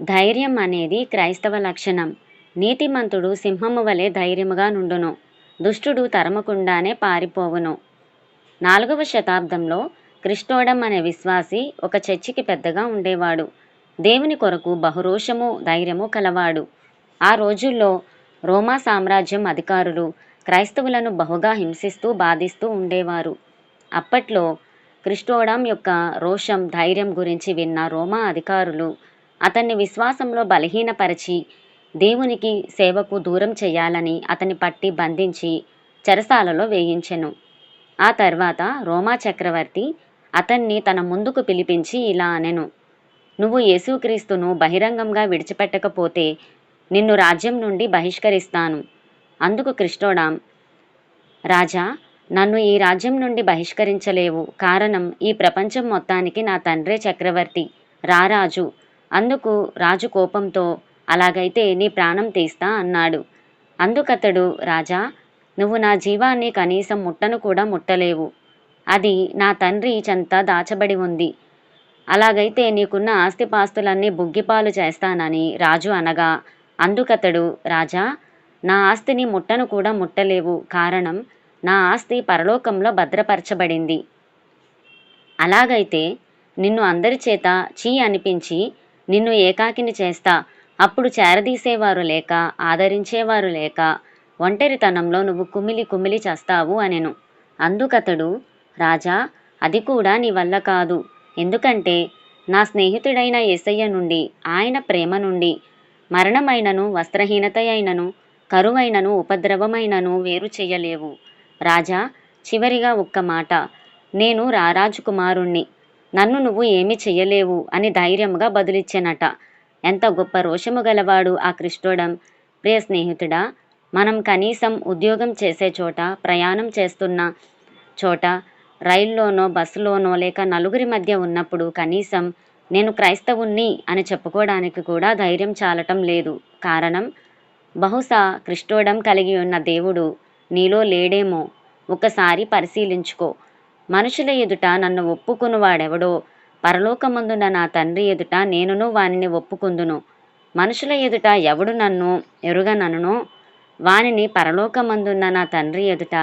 ధైర్యం అనేది క్రైస్తవ లక్షణం. నీతిమంతుడు సింహము వలె ధైర్యముగా నుండును. దుష్టుడు తరమకుండానే పారిపోవును. 4వ శతాబ్దంలో క్రిస్టోడం అనే విశ్వాసి ఒక చర్చికి పెద్దగా ఉండేవాడు. దేవుని కొరకు బహురోషము ధైర్యము కలవాడు. ఆ రోజుల్లో రోమా సామ్రాజ్యం అధికారులు క్రైస్తవులను బహుగా హింసిస్తూ బాధిస్తూ ఉండేవారు. అప్పట్లో క్రిస్టోడం యొక్క రోషం ధైర్యం గురించి విన్న రోమా అధికారులు అతన్ని విశ్వాసంలో బలహీనపరిచి దేవునికి సేవకు దూరం చేయాలని అతన్ని పట్టి బంధించి చెరసాలలో వేయించెను. ఆ తర్వాత రోమా చక్రవర్తి అతన్ని తన ముందుకు పిలిపించి ఇలా అనెను, నువ్వు యేసుక్రీస్తును బహిరంగంగా విడిచిపెట్టకపోతే నిన్ను రాజ్యం నుండి బహిష్కరిస్తాను. అందుకు క్రిస్టోడాం, రాజా, నన్ను ఈ రాజ్యం నుండి బహిష్కరించలేవు. కారణం ఈ ప్రపంచం మొత్తానికి నా తండ్రే చక్రవర్తి, రారాజు. అందుకు రాజు కోపంతో, అలాగైతే నీ ప్రాణం తీస్తా అన్నాడు. అందుకతడు, రాజా, నువ్వు నా జీవాన్ని కనీసం ముట్టను కూడా ముట్టలేవు. అది నా తండ్రి చెంత దాచబడి ఉంది. అలాగైతే నీకున్న ఆస్తిపాస్తులన్నీ బుగ్గిపాలు చేస్తానని రాజు అనగా, అందుకతడు, రాజా, నా ఆస్తిని ముట్టను కూడా ముట్టలేవు. కారణం నా ఆస్తి పరలోకంలో భద్రపరచబడింది. అలాగైతే నిన్ను అందరి చేత చీ అనిపించి నిన్ను ఏకాకిని చేస్తా. అప్పుడు చేరదీసేవారు లేక ఆదరించేవారు లేక ఒంటరితనంలో నువ్వు కుమిలి కుమిలి చస్తావు అనెను. అందుకతడు, రాజా, అది కూడా నీ వల్ల కాదు. ఎందుకంటే నా స్నేహితుడైన యేసయ్య నుండి, ఆయన ప్రేమ నుండి మరణమైనను వస్త్రహీనత అయినను కరువైనను ఉపద్రవమైనను వేరు చెయ్యలేవు. రాజా, చివరిగా ఒక్క మాట, నేను రారాజు కుమారుణ్ణి, నన్ను నువ్వు ఏమీ చెయ్యలేవు అని ధైర్యంగా బదులిచ్చెనట. ఎంత గొప్ప రోషము గలవాడు ఆ క్రిస్టోడం. ప్రియ స్నేహితుడా, మనం కనీసం ఉద్యోగం చేసే చోట, ప్రయాణం చేస్తున్న చోట, రైల్లోనో బస్సులోనో లేక నలుగురి మధ్య ఉన్నప్పుడు కనీసం నేను క్రైస్తవుణ్ణి అని చెప్పుకోవడానికి కూడా ధైర్యం చాలటం లేదు. కారణం, బహుశా క్రిస్టోడం కలిగి ఉన్న దేవుడు నీలో లేడేమో. ఒకసారి పరిశీలించుకో. మనుషుల ఎదుట నన్ను ఒప్పుకునివాడెవడో పరలోకమందున నా తండ్రి ఎదుట నేనును వానిని ఒప్పుకుందును. మనుషుల ఎదుట ఎవడు నన్ను ఎరుగననునో వానిని పరలోకమందున్న నా తండ్రి ఎదుట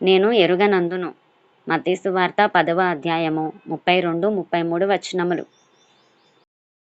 నేను ఎరుగనందును. మత్తయి సువార్త 10వ అధ్యాయము 32-33 వచనములు.